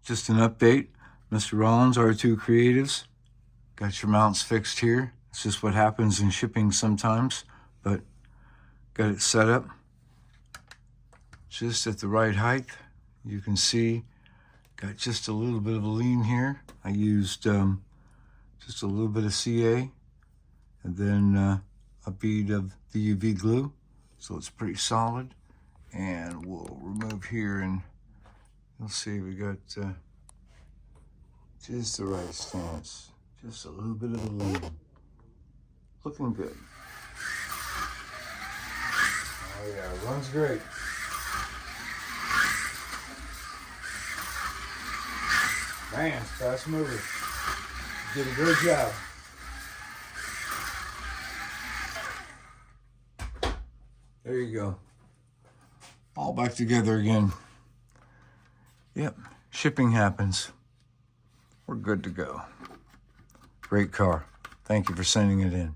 just an update. Mr. Rollins, R2Creatives. Got your mounts fixed here. It's just what happens in shipping sometimes, but got it set up just at the right height. You can see, got just a little bit of a lean here. I used just a little bit of CA and then a bead of the UV glue, so it's pretty solid. And we'll remove here and you'll see we got just the right stance. Just a little bit of a lean. Looking good. Oh yeah, runs great. Man, it's fast mover. Did a great job. There you go. All back together again. Yep, shipping happens. We're good to go. Great car. Thank you for sending it in.